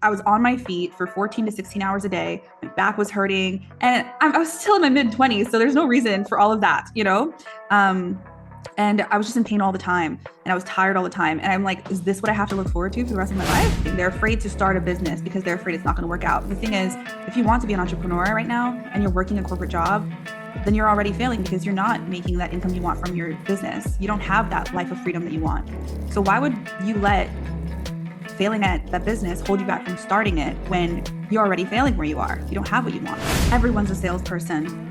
I was on my feet for 14 to 16 hours a day. My back was hurting, and I was still in my mid 20s, so there's no reason for all of that, you know. Um, and I was just in pain all the time, and I was tired all the time. And I'm like, is this what I have to look forward to for the rest of my life? They're afraid to start a business because they're afraid it's not going to work out. The thing is, if you want to be an entrepreneur right now and you're working a corporate job, then you're already failing because you're not making that income you want from your business. You don't have that life of freedom that you want. So why would you let failing at that business hold you back from starting it when you're already failing where you are? You don't have what you want. Everyone's a salesperson.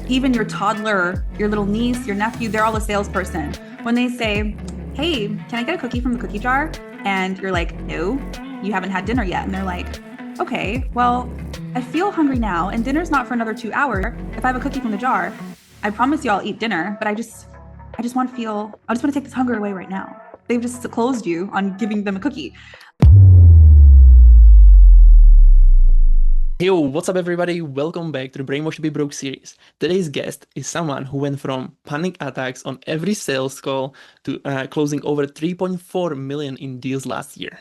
Even your toddler, your little niece, your nephew, they're all a salesperson. When they say, hey, can I get a cookie from the cookie jar? And you're like, no, you haven't had dinner yet. And they're like, okay, well, I feel hungry now and dinner's not for another 2 hours. If I have a cookie from the jar, I promise you I'll eat dinner, but I just want to take this hunger away right now. They've just closed you on giving them a cookie. Yo, what's up, everybody? Welcome back to the Brainwashed To Be Broke series. Today's guest is someone who went from panic attacks on every sales call to closing over 3.4 million in deals last year.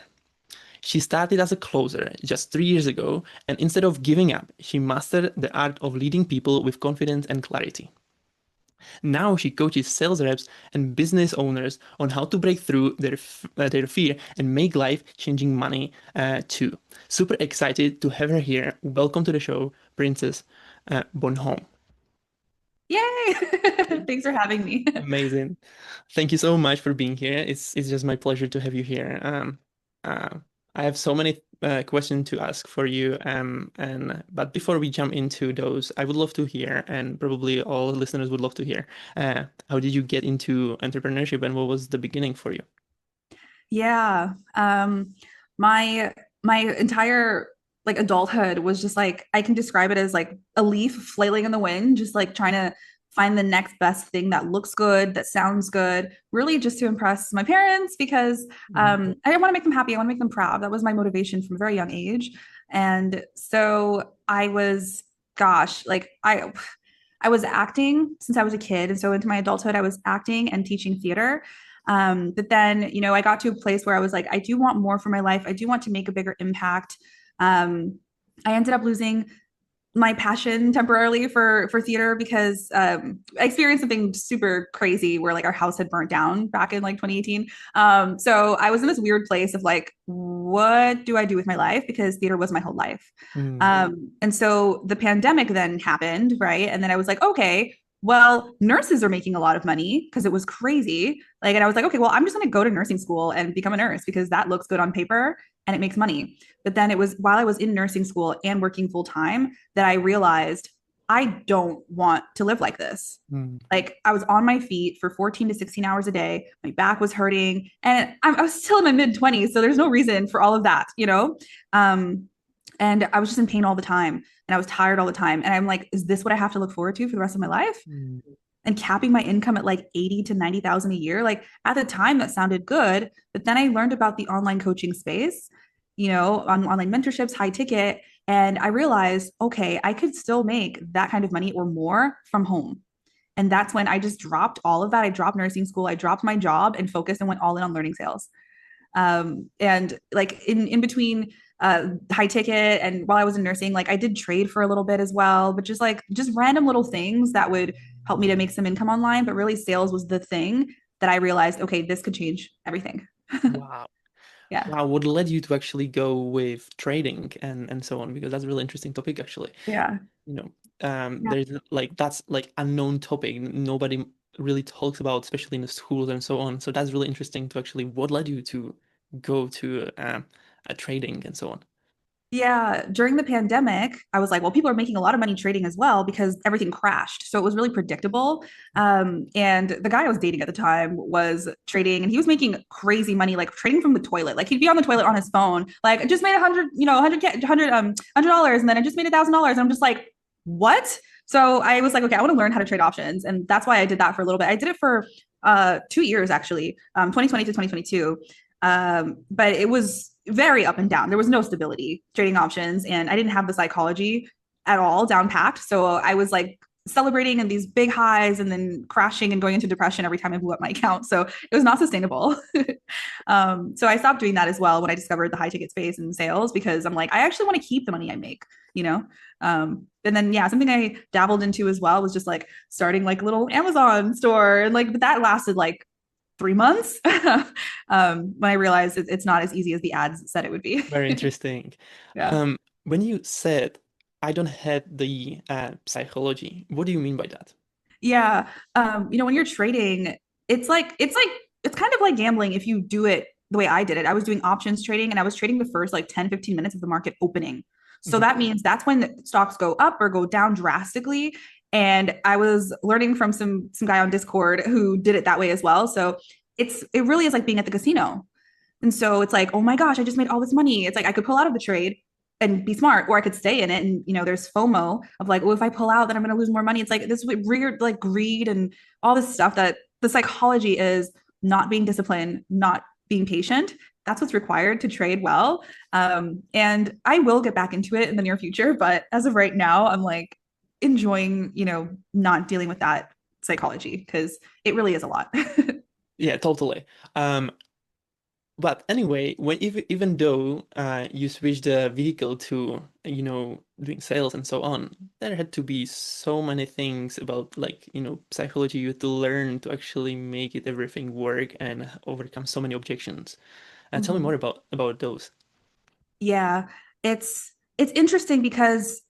She started as a closer just 3 years ago, and instead of giving up, she mastered the art of leading people with confidence and clarity. Now she coaches sales reps and business owners on how to break through their fear and make life-changing money too. Super excited to have her here. Welcome to the show, Princess Bonhomme. Yay! Thanks for having me. Amazing. Thank you so much for being here. It's just my pleasure to have you here. Uh, I have so many questions to ask for you. But before we jump into those, I would love to hear, and probably all listeners would love to hear, how did you get into entrepreneurship and what was the beginning for you? Yeah. My my entire like adulthood was just like I can describe it as like a leaf flailing in the wind, just like trying to find the next best thing that looks good, that sounds good, really just to impress my parents because Mhm. I want to make them happy. I want to make them proud. That was my motivation from a very young age. And so I was, gosh, like I was acting since I was a kid. And so into my adulthood, I was acting and teaching theater. But then, I got to a place where I was like, I do want more for my life. I do want to make a bigger impact. I ended up losing my passion temporarily for theater because I experienced something super crazy where like our house had burnt down back in like 2018. So I was in this weird place of like, what do I do with my life? Because theater was my whole life. Mm. And so the pandemic then happened, right? And then I was like, okay, well, nurses are making a lot of money because it was crazy. Like, and I was like, okay, well, I'm just going to go to nursing school and become a nurse because that looks good on paper and it makes money. But then it was while I was in nursing school and working full time that I realized I don't want to live like this. Mm. Like I was on my feet for 14 to 16 hours a day. My back was hurting and I was still in my mid 20s. So there's no reason for all of that, you know? Um, and I was just in pain all the time and I was tired all the time. And I'm like, is this what I have to look forward to for the rest of my life? Mm. And capping my income at like 80 to 90,000 a year. Like at the time that sounded good, but then I learned about the online coaching space, on online mentorships, high ticket, and I realized, okay, I could still make that kind of money or more from home. And that's when I just dropped all of that. I dropped nursing school, I dropped my job and focused and went all in on learning sales. And like in between high ticket and while I was in nursing, like I did trade for a little bit as well, but just random little things that would help me to make some income online. But really, sales was the thing that I realized, okay, this could change everything. Wow. Yeah. Wow, what led you to actually go with trading and so on? Because that's a really interesting topic, actually. Yeah. You know, Yeah. there's like that's like unknown topic. Nobody really talks about, especially in the schools and so on. So that's really interesting to actually what led you to go to a trading and so on. Yeah, during the pandemic, I was like, well, people are making a lot of money trading as well because everything crashed. So it was really predictable. And the guy I was dating at the time was trading and he was making crazy money, like trading from the toilet. Like he'd be on the toilet on his phone, like I just made 100, $100, and then I just made $1,000. And I'm just like, what? So I was like, okay, I want to learn how to trade options. And that's why I did that for a little bit. I did it for 2 years actually, 2020 to 2022. But it was very up and down. There was no stability trading options, and I didn't have the psychology at all down packed. So I was like celebrating and these big highs and then crashing and going into depression every time I blew up my account. So it was not sustainable. So I stopped doing that as well when I discovered the high ticket space and sales, because I'm like, I actually want to keep the money I make, you know? And then, yeah, something I dabbled into as well was just like starting like a little Amazon store. And like, but that lasted like 3 months when I realized it's not as easy as the ads said it would be. Very interesting. Yeah. When you said I don't have the psychology, what do you mean by that? Yeah. When you're trading, it's kind of like gambling if you do it the way I did it. I was doing options trading and I was trading the first like 10, 15 minutes of the market opening. So Mhm. that means that's when the stocks go up or go down drastically. And I was learning from some guy on Discord who did it that way as well. So it really is like being at the casino. And so it's like, oh my gosh, I just made all this money. It's like I could pull out of the trade and be smart, or I could stay in it. And there's FOMO of like, oh, if I pull out, then I'm going to lose more money. It's like this weird like greed and all this stuff that the psychology is not being disciplined, not being patient. That's what's required to trade well. And I will get back into it in the near future, but as of right now, I'm like enjoying, not dealing with that psychology because it really is a lot. Yeah, totally. Um, But anyway, even though you switched the vehicle to, doing sales and so on, there had to be so many things about like, psychology you had to learn to actually make it everything work and overcome so many objections. Tell me more Mhm. about those. Yeah, it's interesting because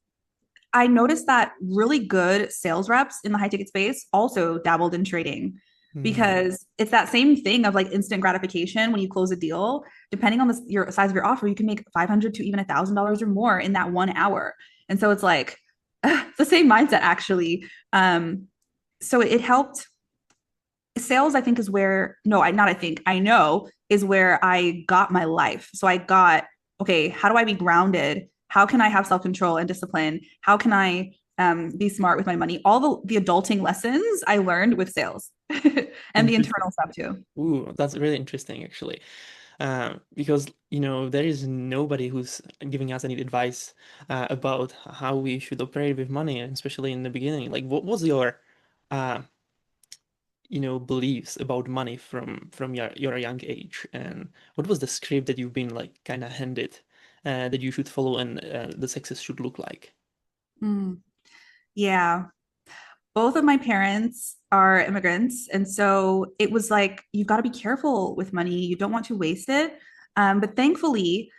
I noticed that really good sales reps in the high ticket space also dabbled in trading, Mm, because it's that same thing of like instant gratification when you close a deal. Depending on your size of your offer, you can make 500 to even $1,000 or more in that 1 hour. And so it's like it's the same mindset actually. So it helped. Sales, I think, is where, no, I not I think, I know is where I got my life. So I got, okay, how do I be grounded? How can I have self-control and discipline? How can I be smart with my money? All the adulting lessons I learned with sales and the interesting. internal stuff too. Ooh, that's really interesting actually. Because there is nobody who's giving us any advice about how we should operate with money, especially in the beginning. Like, what was your uh, beliefs about money from your young age, and what was the script that you've been like kind of handed that you should follow and the success should look like? Mm, yeah. Both of my parents are immigrants. And so it was like, you've got to be careful with money. You don't want to waste it. But thankfully,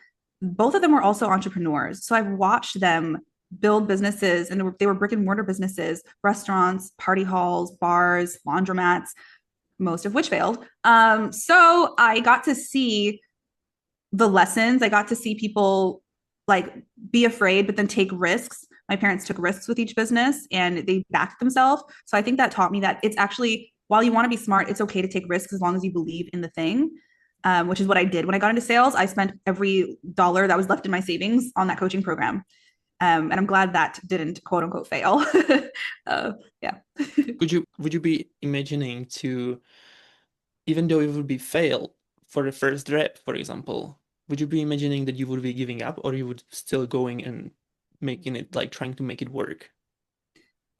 both of them were also entrepreneurs. So I've watched them build businesses, and they were brick and mortar businesses, restaurants, party halls, bars, laundromats, most of which failed. So I got to see the lessons. I got to see people like be afraid, but then take risks. My parents took risks with each business and they backed themselves. So I think that taught me that it's actually, while you want to be smart, it's okay to take risks as long as you believe in the thing, which is what I did. When I got into sales, I spent every dollar that was left in my savings on that coaching program. And I'm glad that didn't quote unquote fail. uh, yeah. Would you be imagining to, even though it would be fail for the first rep, for example, would you be imagining that you would be giving up, or you would still going and making it, like trying to make it work?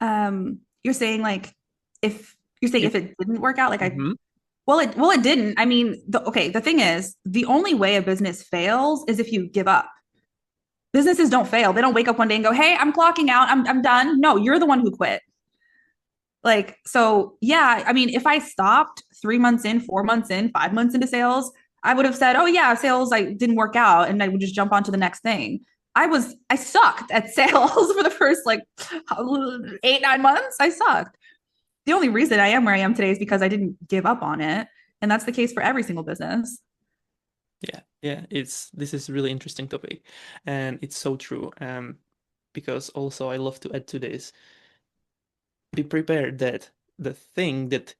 You're saying like if it didn't work out, like I Mhm. well it didn't. I mean, the thing is, the only way a business fails is if you give up. Businesses don't fail. They don't wake up one day and go, "Hey, I'm clocking out. I'm done." No, you're the one who quit. Like, so yeah, I mean, if I stopped 3 months in, 4 months in, 5 months into sales, I would have said, "Oh yeah, sales like didn't work out," and I would just jump on to the next thing. I sucked at sales for the first like 8, 9 months. I sucked. The only reason I am where I am today is because I didn't give up on it. And that's the case for every single business. Yeah, this is really interesting topic, and it's so true. Because also I love to add to this, be prepared that the thing that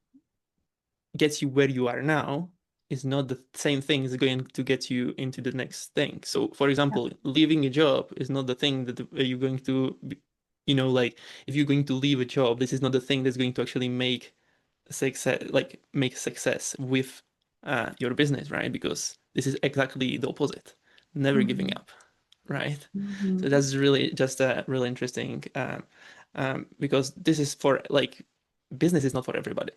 gets you where you are now is not the same thing is going to get you into the next thing. So, for Yeah. example, leaving a job is not the thing that you're going to, like if you're going to leave a job, this is not the thing that's going to actually make success, like make success with your business, right? Because this is exactly the opposite, never giving Mhm. up, right? So Mhm. that's really just a really interesting because this is for like business is not for everybody.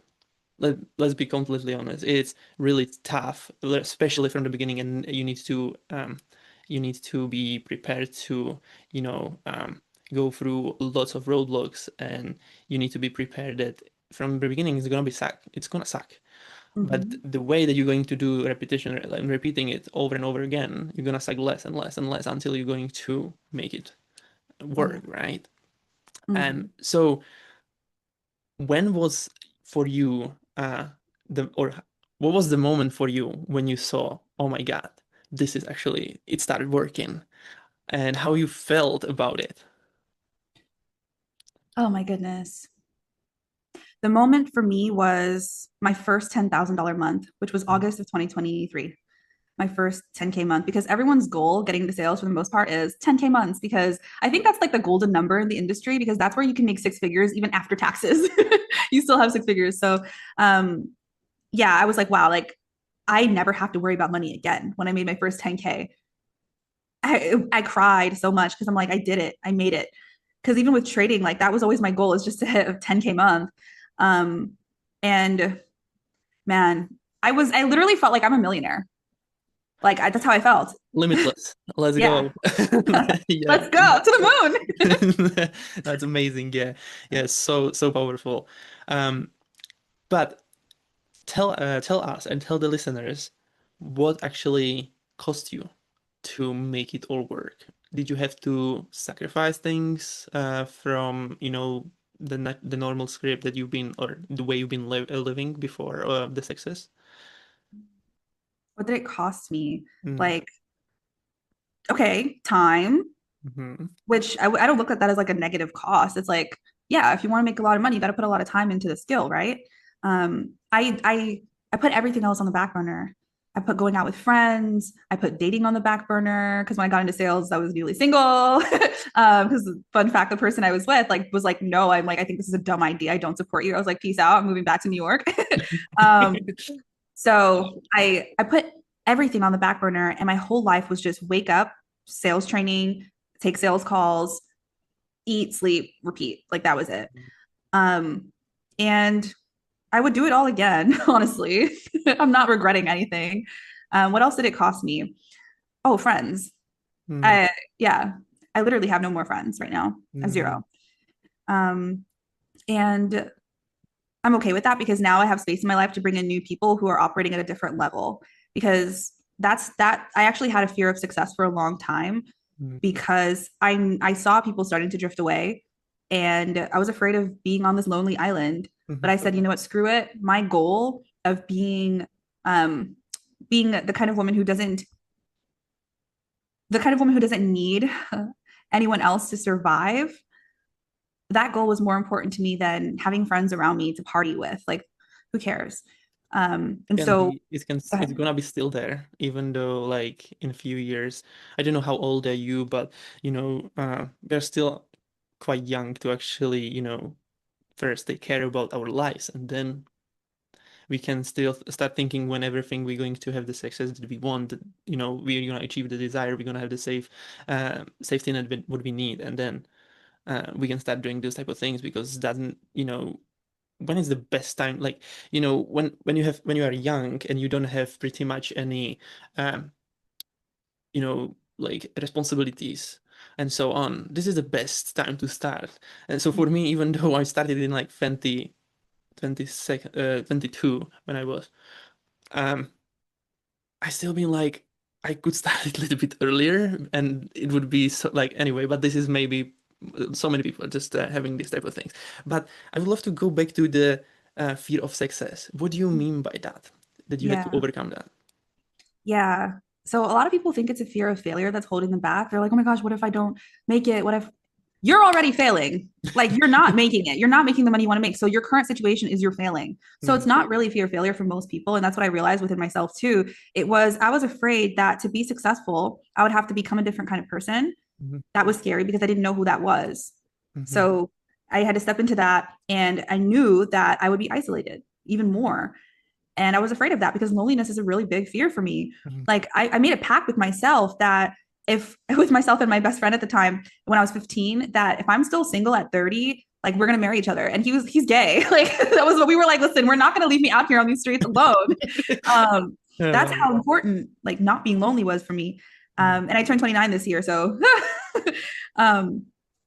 Let's be completely honest. It's really tough, especially from the beginning, and you need to be prepared to, you know, go through lots of roadblocks, and you need to be prepared that from the beginning it's gonna be suck. It's gonna suck. But Mm-hmm. the way that you're going to do repetition and repeating it over and over again, you're gonna suck less and less and less until you're going to make it work, right? Mm-hmm. And so when was for you the or what was the moment for you when you saw, oh my God, this is actually it started working, and how you felt about it? Oh my goodness. The moment for me was my first $10,000 month, which was August of 2023. My first 10K month, because everyone's goal getting into sales for the most part is 10K months, because I think that's like the golden number in the industry, because that's where you can make six figures even after taxes. You still have six figures. So yeah, I was like, wow, like I never have to worry about money again. When I made my first 10K, I cried so much because I'm like, I did it. I made it. Because even with trading, like that was always my goal, is just to hit a 10K month. Um, and man, I literally felt like I'm a millionaire. Like that's how I felt. Limitless. Let's Yeah. go. Yeah. Let's go to the moon. That's amazing. Yeah. Yeah. So powerful. Um, but tell us and tell the listeners what actually cost you to make it all work. Did you have to sacrifice things from, you know, the normal script that you've been or the way you've been living before the success? What did it cost me? Mm. Like, okay, time, Hmm. which I don't look at that as like a negative cost. It's like, yeah, if you want to make a lot of money, you got to put a lot of time into the skill, right? I put everything else on the back burner. I put going out with friends. I put dating on the back burner because when I got into sales, I was newly single. Because fun fact, the person I was with like was like, no, I'm like, I think this is a dumb idea. I don't support you. I was like, peace out. I'm moving back to New York. um, So I put everything on the back burner, and my whole life was just wake up, sales training, take sales calls, eat, sleep, repeat. Like that was it. Um, and I would do it all again, honestly. I'm not regretting anything. What else did it cost me? Oh, friends. Mm. I yeah, I literally have no more friends right now. A Mhm. zero. Um, and I'm okay with that because now I have space in my life to bring in new people who are operating at a different level. Because that I actually had a fear of success for a long time Mhm. because I saw people starting to drift away, and I was afraid of being on this lonely island. But Mhm. I said, you know what, screw it. My goal of um being the kind of woman who doesn't need anyone else to survive, that goal was more important to me than having friends around me to party with. Like, who cares? And Can so be it can go it's ahead. gonna be still there even though like in a few years. I don't know how old are you, but you know we're still quite young to actually, you know, first take care about our lives, and then we can still start thinking when everything we're going to have the success that we want, that, you know, we're gonna achieve the desire, we're gonna have the safety net what we need, and then we can start doing those type of things because doesn't, you know, when is the best time, like, you know, when you are young and you don't have pretty much any um you know, like responsibilities and so on, this is the best time to start. And so for me, even though I started in like 22 when I was, um I still been like, I could start it a little bit earlier and it would be so, like, anyway, but this is maybe so many people are just having this type of things. But I would love to go back to the fear of success. What do you mean by that? That you had to Yeah. overcome that? Yeah. So a lot of people think it's a fear of failure that's holding them back. They're like, oh my gosh, what if I don't make it? What if you're already failing? Like you're not making it. You're not making the money you want to make. So your current situation is you're failing. So it's Mhm. not really fear of failure for most people. And that's what I realized within myself too. I was afraid that to be successful, I would have to become a different kind of person. Mhm. That was scary because I didn't know who that was. Mhm. So I had to step into that, and I knew that I would be isolated even more. And I was afraid of that because loneliness is a really big fear for me. Mhm. Like I made a pact with myself that if with myself and my best friend at the time when I was 15, that if I'm still single at 30, like we're gonna marry each other. And he's gay. Like that was what we were like, listen, we're not gonna leave me out here on these streets alone. Um, that's Um, how important like not being lonely was for me. And I turned 29 this year, so um,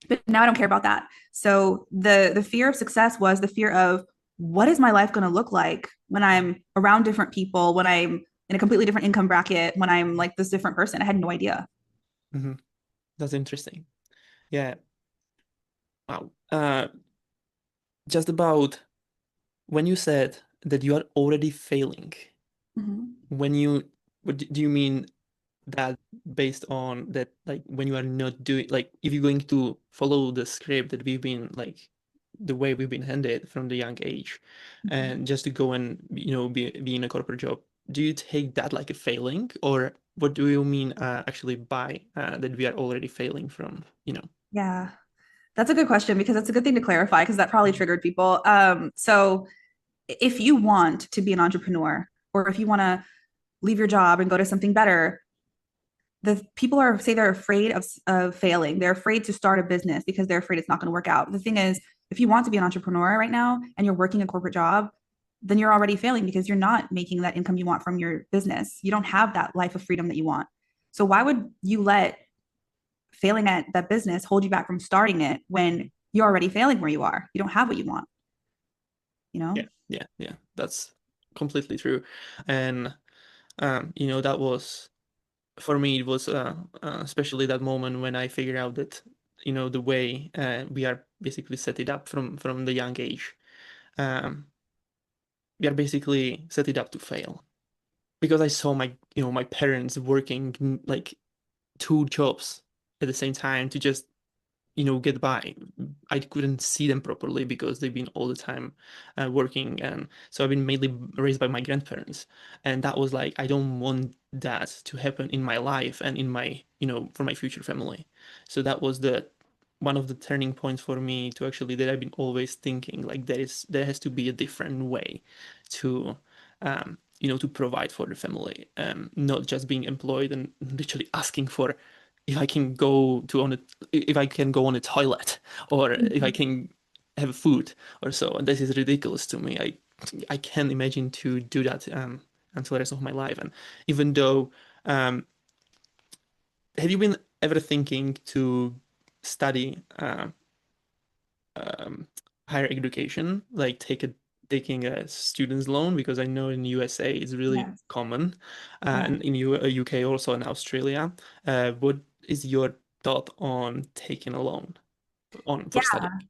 but now I don't care about that. So the fear of success was the fear of what is my life going to look like when I'm around different people, when I'm in a completely different income bracket, when I'm like this different person. I had no idea. mhm. That's interesting. Yeah. Wow. Just about when you said that you are already failing, Mhm. when you, what do you mean that based on that, like when you are not doing, like if you're going to follow the script that we've been like the way we've been handed from the young age Mhm. and just to go and, be in a corporate job, do you take that like a failing, or what do you mean actually by that we are already failing from, Yeah, that's a good question because that's a good thing to clarify because that probably triggered people. So if you want to be an entrepreneur or if you want to leave your job and go to something better, the people are say they're afraid of failing. They're afraid to start a business because they're afraid it's not going to work out. The thing is, if you want to be an entrepreneur right now and you're working a corporate job, then you're already failing because you're not making that income you want from your business. You don't have that life of freedom that you want. So why would you let failing at that business hold you back from starting it when you're already failing where you are? You don't have what you want, you know? Yeah, that's completely true. And that was, for me, it was especially that moment when I figured out that, the way we are basically set it up from the young age, um, we are basically set it up to fail. Because I saw my parents working like two jobs at the same time to just get by. I couldn't see them properly because they've been all the time working, and so I've been mainly raised by my grandparents, and that was like I don't want that to happen in my life and in my for my future family. So that was the one of the turning points for me to actually that I've been always thinking like there has to be a different way to to provide for the family, not just being employed and literally asking for if I can go to on a if I can go on a toilet or if I Mhm. can have food or so. And this is ridiculous to me. I can't imagine to do that until the rest of my life. And even though, um, have you been ever thinking to study um, higher education, like taking a student's loan? Because I know in USA it's really Yes. common, Yeah. and in UK also in Australia. What is your thought on taking a loan on for Yeah. studying?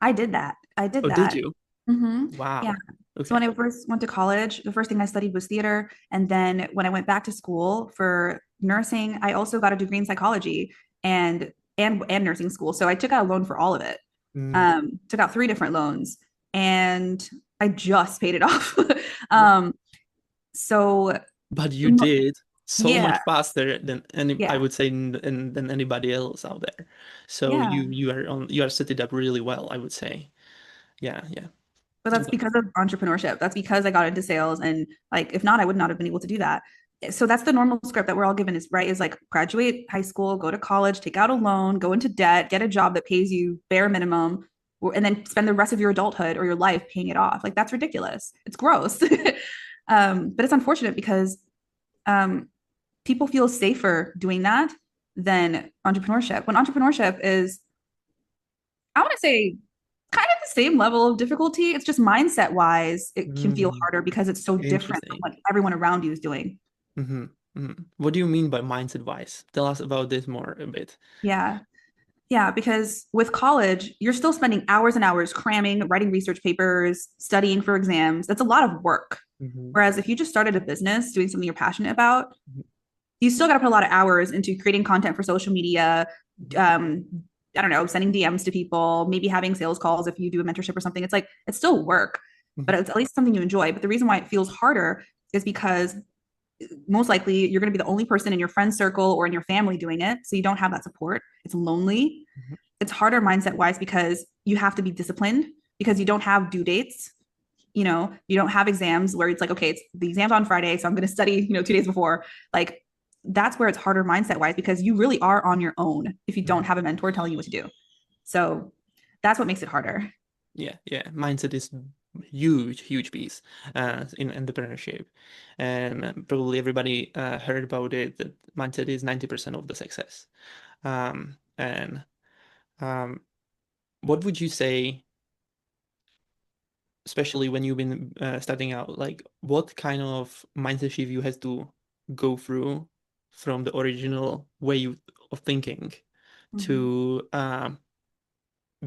I did that. I did Oh, did that. you? Yeah. Wow. So when Okay. I first went to college, the first thing I studied was theater. And then when I went back to school for nursing, I also got a degree in psychology and nursing school. So I took out a loan for all of it. Mm, Took out three different loans and I just paid it off. wow. um, so But you did so much yeah, faster than I yeah, would say than anybody else out there. So yeah. you are set it up really well, I would say. Yeah, yeah. But that's because of entrepreneurship. That's because I got into sales. And like, if not, I would not have been able to do that. So that's the normal script that we're all given is right is like graduate high school, go to college, take out a loan, go into debt, get a job that pays you bare minimum, and then spend the rest of your adulthood or your life paying it off. Like that's ridiculous. It's gross. But it's unfortunate because um, people feel safer doing that than entrepreneurship. When entrepreneurship is, I want to say, kind of the same level of difficulty. It's just mindset wise, it can feel Mm, harder because it's so different from interesting. what everyone around you is doing. hmm What do you mean by mindset wise? Tell us about this more a bit. Yeah. Yeah. Because with college, you're still spending hours and hours cramming, writing research papers, studying for exams. That's a lot of work. hmm Whereas if you just started a business doing something you're passionate about, you still got to put a lot of hours into creating content for social media. Um, I don't know, sending DMs to people, maybe having sales calls if you do a mentorship or something. It's like it's still work, but hmm it's at least something you enjoy. But the reason why it feels harder is because most likely you're going to be the only person in your friend circle or in your family doing it. So you don't have that support. It's lonely. hmm It's harder mindset wise because you have to be disciplined because you don't have due dates. You don't have exams where it's like, okay, it's the exam's on Friday, so I'm going to study, 2 days before. Like that's where it's harder mindset wise because you really are on your own if you don't have a mentor telling you what to do. So That's what makes it harder. Yeah. Mindset is huge piece in entrepreneurship, and probably everybody heard about it. That mindset is 90% of the success. And um, what would you say, especially when you've been starting out, like what kind of mindset shift you had to go through from the original of thinking Mhm. to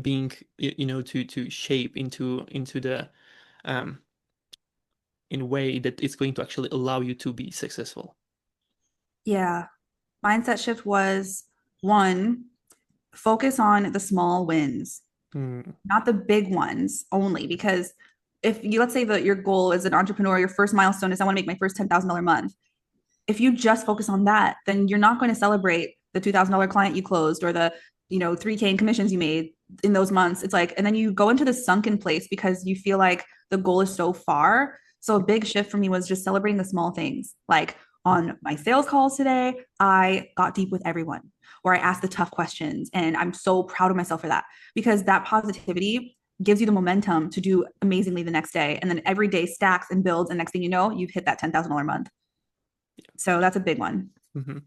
being, to shape into the um, in a way that it's going to actually allow you to be successful. Yeah. Mindset shift was one, focus on the small wins, Mm, not the big ones only. Because if you, let's say that your goal as an entrepreneur, your first milestone is I want to make my first $10,000 month. If you just focus on that, then you're not going to celebrate the $2,000 client you closed or the, 3K in commissions you made in those months. It's like, and then you go into the sunken place because you feel like the goal is so far. So a big shift for me was just celebrating the small things. Like on my sales calls today, I got deep with everyone, or I asked the tough questions. And I'm so proud of myself for that, because that positivity gives you the momentum to do amazingly the next day. And then every day stacks and builds. And next thing you know, you've hit that $10,000 month. So that's a big one. mhm.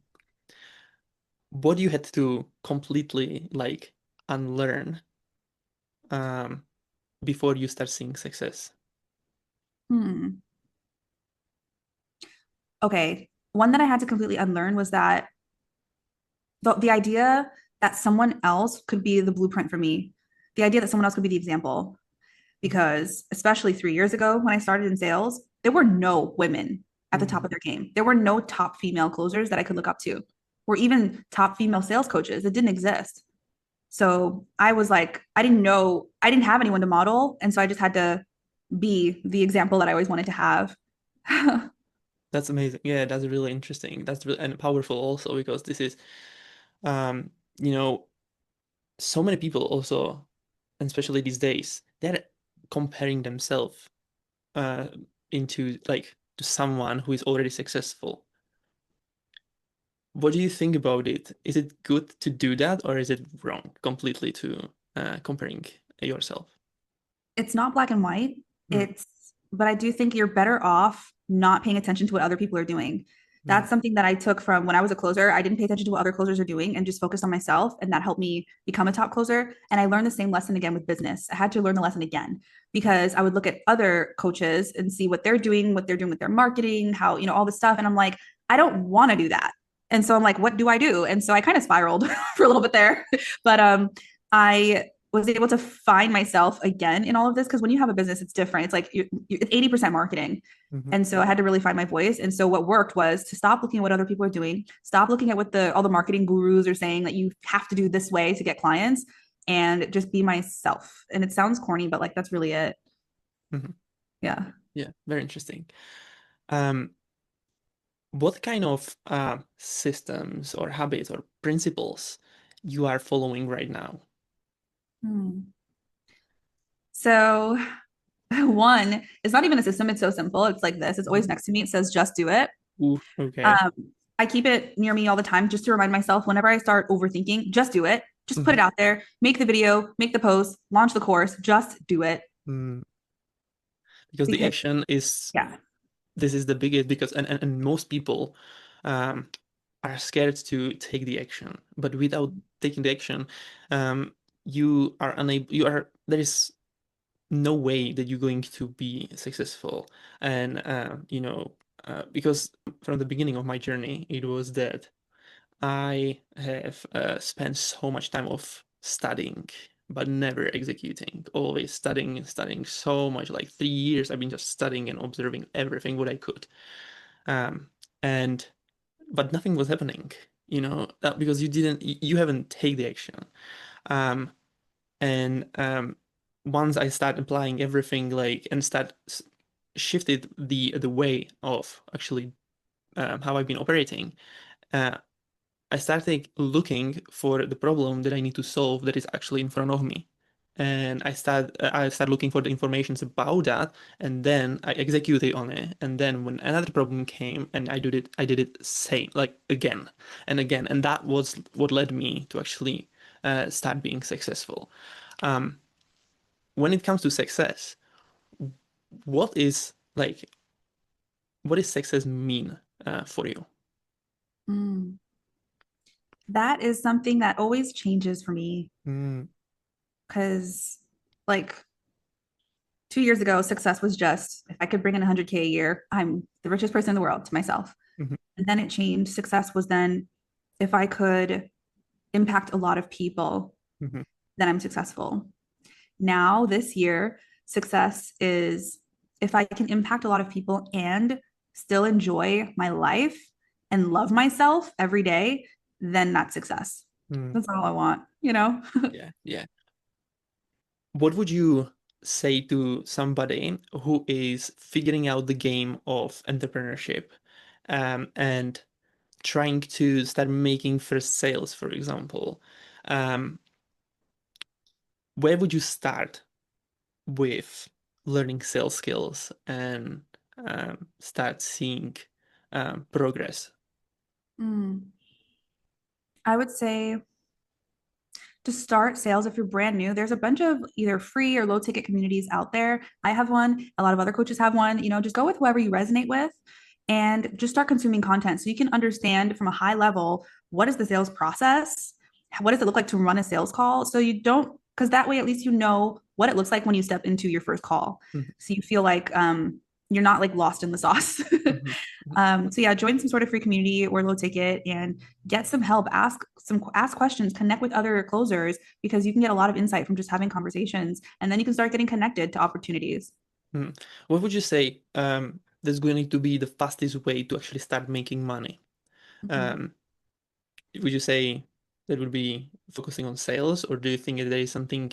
What you had to completely like unlearn um, before you start seeing success? Hmm. Okay. One that I had to completely unlearn was that the idea that someone else could be the blueprint for me, the idea that someone else could be the example. Because especially 3 years ago when I started in sales, there were no women at the top Mm, of their game. There were no top female closers that I could look up to, or even top female sales coaches. It didn't exist. So I was like, I didn't know, I didn't have anyone to model. And so I just had to be the example that I always wanted to have. that's amazing. Yeah, that's really interesting. That's really and powerful also because this is, um, you know, so many people also, and especially these days, they're comparing themselves uh, into like to someone who is already successful. What do you think about it? Is it good to do that, or is it wrong completely to comparing yourself? It's not black and white. Mm, But I do think you're better off not paying attention to what other people are doing. mm, That's something that I took from when I was a closer. I didn't pay attention to what other closers are doing and just focused on myself. And that helped me become a top closer. And I learned the same lesson again with business. I had to learn the lesson again because I would look at other coaches and see what they're doing with their marketing, how, all this stuff. And I'm like, I don't want to do that. And so I'm like, what do I do? And so I kind of spiraled for a little bit there. But I was able to find myself again in all of this, because when you have a business, it's different. It's like it's 80% marketing. mhm. And so I had to really find my voice. And so what worked was to stop looking at what other people are doing, stop looking at what all the marketing gurus are saying that you have to do this way to get clients, and just be myself. And it sounds corny, but like that's really it. Mhm. Yeah. Yeah, very interesting. Um, what kind of systems or habits or principles you are following right now? Hmm. So one, it's not even a system. It's so simple. It's like this. It's always Mhm. next to me. It says just do it. Ooh, okay. Um, I keep it near me all the time just to remind myself whenever I start overthinking, just do it. Just put Mhm. it out there, make the video, make the post, launch the course, just do it. Mm, because the Because, action is yeah. this is the biggest because and most people um, are scared to take the action, but without taking the action, um, you are unable. You are there is no way that you're going to be successful, and because from the beginning of my journey, it was that I have spent so much time of studying, but never executing. Always studying, studying so much. Like 3 years, I've been just studying and observing everything what I could. Um, and but nothing was happening. Because you haven't take the action. Um, and once I start applying everything, like and shifted the way of actually how I've been operating. Uh, I started looking for the problem that I need to solve that is actually in front of me. And I start looking for the informations about that, and then I executed on it. And then when another problem came, and I did it same like again and again, and that was what led me to actually start being successful. Um, when it comes to success, what is like what does success mean for you? Mm. That is something that always changes for me Mm, because, like, 2 years ago, success was just if I could bring in 100K a year, I'm the richest person in the world to myself. mhm, And then it changed. Success was then if I could impact a lot of people, mhm, then I'm successful. Now, this year, success is if I can impact a lot of people and still enjoy my life and love myself every day, then that's success. mm. That's all I want, you know? Yeah, yeah. What would you say to somebody who is figuring out the game of entrepreneurship and trying to start making first sales, for example? Um, where would you start with learning sales skills and start seeing progress? Mm. I would say to start sales, if you're brand new, there's a bunch of either free or low ticket communities out there. I have one, a lot of other coaches have one. Just go with whoever you resonate with and just start consuming content so you can understand from a high level what is the sales process? What does it look like to run a sales call? So you don't, because that way at least you know what it looks like when you step into your first call. Mhm, So you feel like you're not like lost in the sauce. mhm, mhm, So yeah, join some sort of free community or low ticket and get some help. Ask questions, connect with other closers because you can get a lot of insight from just having conversations, and then you can start getting connected to opportunities. mhm. What would you say that's going to be the fastest way to actually start making money? Mhm. Um, would you say that would be focusing on sales, or do you think that there is something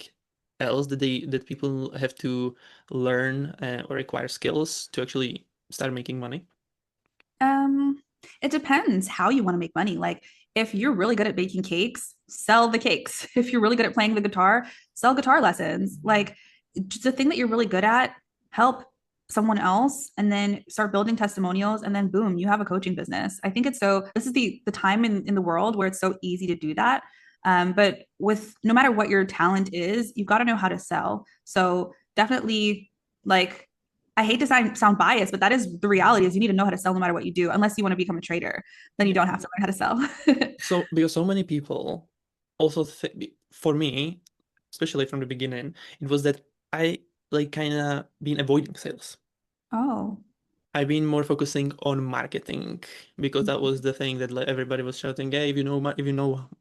else that people have to learn or acquire skills to actually start making money? Um, it depends how you want to make money. Like if you're really good at baking cakes, sell the cakes. If you're really good at playing the guitar, sell guitar lessons. Like just the thing that you're really good at, help someone else and then start building testimonials and then boom, you have a coaching business. I think it's so this is the time in the world where it's so easy to do that. But with no matter what your talent is, you've got to know how to sell. So definitely like I hate to sound biased, but that is the reality is you need to know how to sell no matter what you do, unless you want to become a trader, then you Yeah. don't have to learn how to sell. So because so many people also for me, especially from the beginning, it was that I like kind of been avoiding sales. Oh. I've been more focusing on marketing because that was the thing that like, everybody was shouting, "Hey, if you know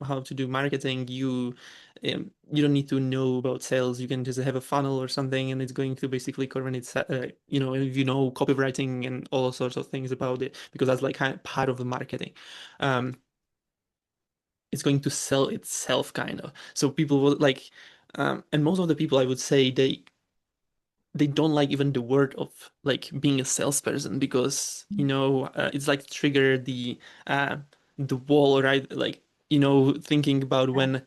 how to do marketing, you don't need to know about sales. You can just have a funnel or something, and it's going to basically cover it. If you know copywriting and all sorts of things about it, because that's like kind of part of the marketing. Um, it's going to sell itself kind of. So people will like, and most of the people I would say they don't like even the word of like being a salesperson because it's like trigger the wall, right? Like thinking about when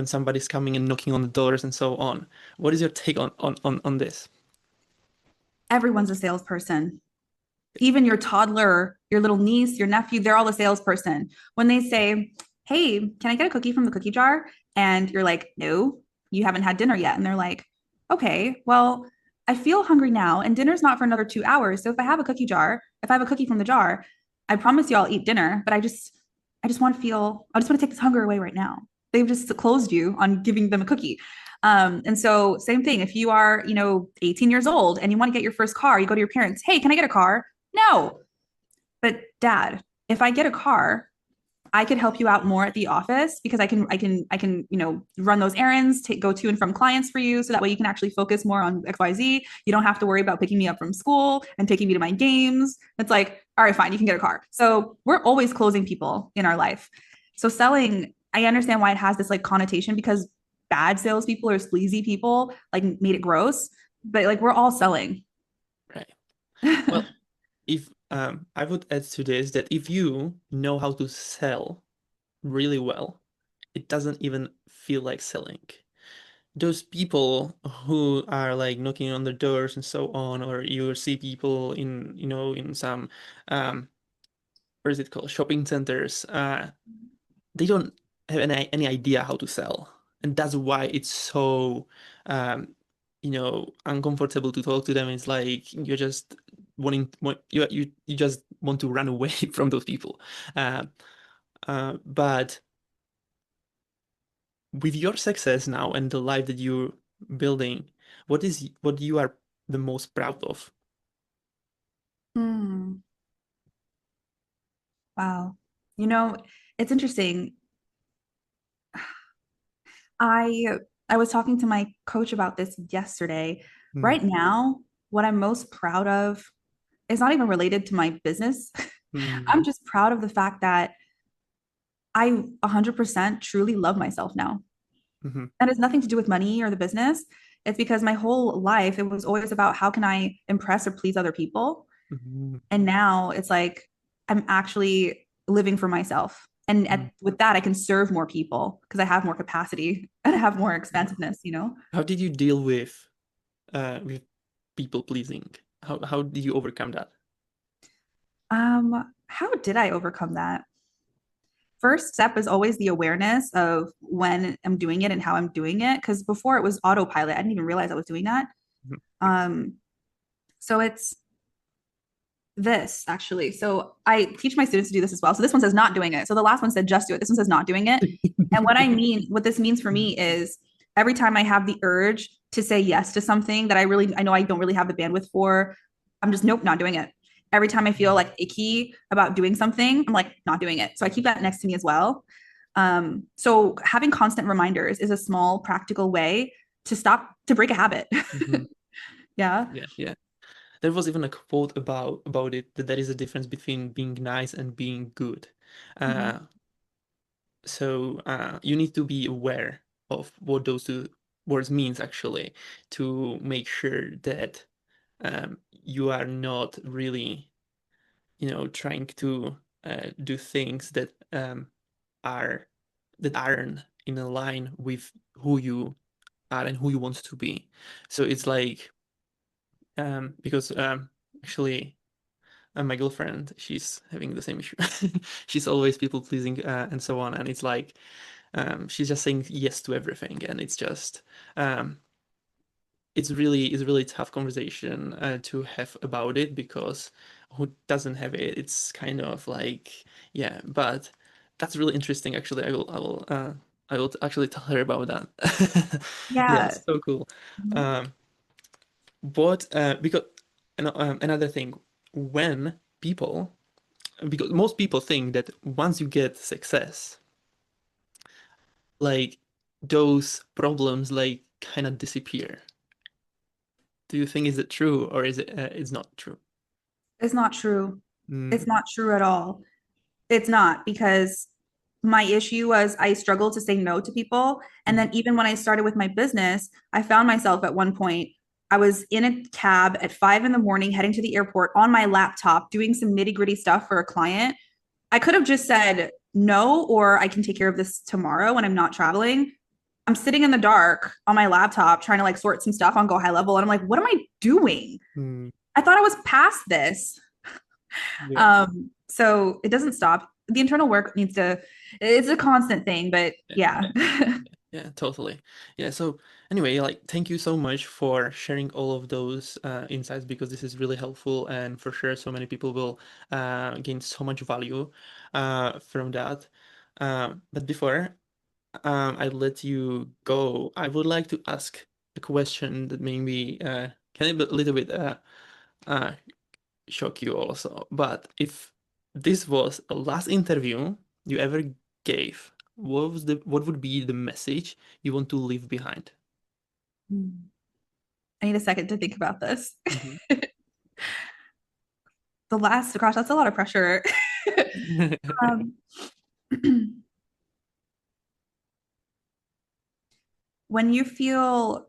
somebody's coming and knocking on the doors and so on. What is your take on this? Everyone's a salesperson. Even your toddler, your little niece, your nephew, they're all a salesperson. When they say, "Hey, can I get a cookie from the cookie jar?" And you're like, "No, you haven't had dinner yet." And they're like, "Okay, well, I feel hungry now and dinner's not for another 2 hours. So if I have a cookie jar, if I have a cookie from the jar, I promise you I'll eat dinner, but I just want to feel, I just want to take this hunger away right now." They've just closed you on giving them a cookie. And so same thing, if you are, 18 years old and you want to get your first car, you go to your parents, "Hey, can I get a car?" No. But dad, if I get a car, I could help you out more at the office because I can, run those errands, go to and from clients for you. So that way you can actually focus more on XYZ. You don't have to worry about picking me up from school and taking me to my games. It's like, all right, fine, you can get a car. So we're always closing people in our life. So selling, I understand why it has this like connotation because bad salespeople or sleazy people like made it gross, but like we're all selling. Right. Well, if I would add to this that if you know how to sell really well, it doesn't even feel like selling. Those people who are like knocking on the doors and so on, or you see people in some um what is it called, shopping centers, they don't have any idea how to sell. and that's why it's so uncomfortable to talk to them. It's like you're just you just want to run away from those people. uh, but with your success now and the life that you're building, what you are the most proud of? Hmm. Wow. You know, it's interesting. I I was talking to my coach about this yesterday. Mm, Right now, what I'm most proud of is not even related to my business. mm, I'm just proud of the fact that I 100% truly love myself now. mhm, That has nothing to do with money or the business. It's because my whole life it was always about how can I impress or please other people. mhm, And now it's like I'm actually living for myself. And mm. with that, I can serve more people because I have more capacity and I have more expansiveness, you know? How did you deal with people pleasing? How did you overcome that? How did I overcome that? First step is always the awareness of when I'm doing it and how I'm doing it. Because before it was autopilot, I didn't even realize I was doing that. Mhm. Um, so it's this actually. So I teach my students to do this as well. So this one says not doing it. So the last one said just do it. This one says not doing it. And what this means for me is every time I have the urge to say yes to something that I know I don't really have the bandwidth for, I'm just, nope, not doing it. Every time I feel like icky about doing something, I'm like, not doing it. So I keep that next to me as well. So having constant reminders is a small practical way to break a habit. Mhm. Yeah. Yeah, yeah. There was even a quote about it that there is a difference between being nice and being good. Mhm. Uh, so you need to be aware of what those two words means actually to make sure that you are not really, trying to do things are that aren't in a line with who you are and who you want to be. So it's like because actually my girlfriend, she's having the same issue. She's always people pleasing and so on, and it's like she's just saying yes to everything, and um, it's really tough conversation to have about it because who doesn't have it? It's kind of like yeah, but that's really interesting. Actually, I will actually tell her about that. Yeah, Yeah. so cool. Mhm. Um, but because another thing, when people because most people think that once you get success, like those problems like kind of disappear. Do you think is it true or is it it's not true? It's not true. It's Mm, not true at all. It's not because my issue was I struggled to say no to people. And mhm, then even when I started with my business, I found myself at one point, I was in a cab at 5 in the morning, heading to the airport on my laptop, doing some nitty gritty stuff for a client. I could have just said no, or I can take care of this tomorrow when I'm not traveling. I'm sitting in the dark on my laptop trying to like sort some stuff on Go High Level. And I'm like, what am I doing? mm, I thought I was past this. yeah. So it doesn't stop. The internal work it's a constant thing, but Yeah, yeah. yeah, yeah, totally. Yeah, so anyway, like thank you so much for sharing all of those insights because this is really helpful and for sure so many people will gain so much value from that. But before I let you go, I would like to ask a question that maybe can a little bit uh, shock you also. But if this was the last interview you ever gave, what would be the message you want to leave behind? I need a second to think about this. Mhm. Gosh, that's a lot of pressure. um, when you feel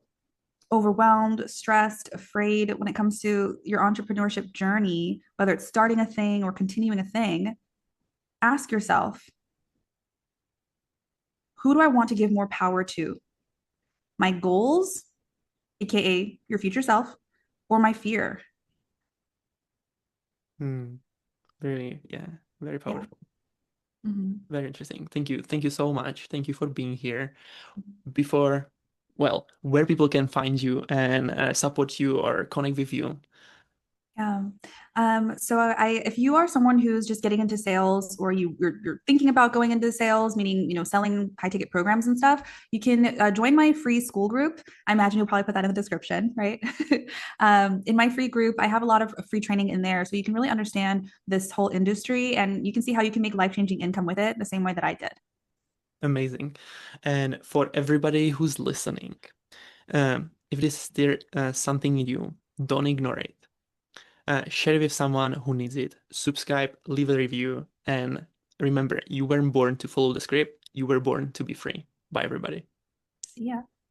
overwhelmed, stressed, afraid when it comes to your entrepreneurship journey, whether it's starting a thing or continuing a thing, ask yourself, who do I want to give more power to? My goals, aka your future self, or my fear? Hmm, very, yeah, very Yeah. powerful. Mhm. Very interesting. Thank you. Thank you so much. Thank you for being here. Before, well, where people can find you and support you or connect with you. Yeah. So if you are someone who's just getting into sales, or you're thinking about going into sales, meaning, selling high ticket programs and stuff, you can join my free school group. I imagine you'll probably put that in the description, right? In my free group, I have a lot of free training in there, so you can really understand this whole industry, and you can see how you can make life-changing income with it the same way that I did. Amazing. And for everybody who's listening, if this is there something new, don't ignore it. Share it with someone who needs it. Subscribe, leave a review, and remember, you weren't born to follow the script. You were born to be free. Bye, everybody. Yeah.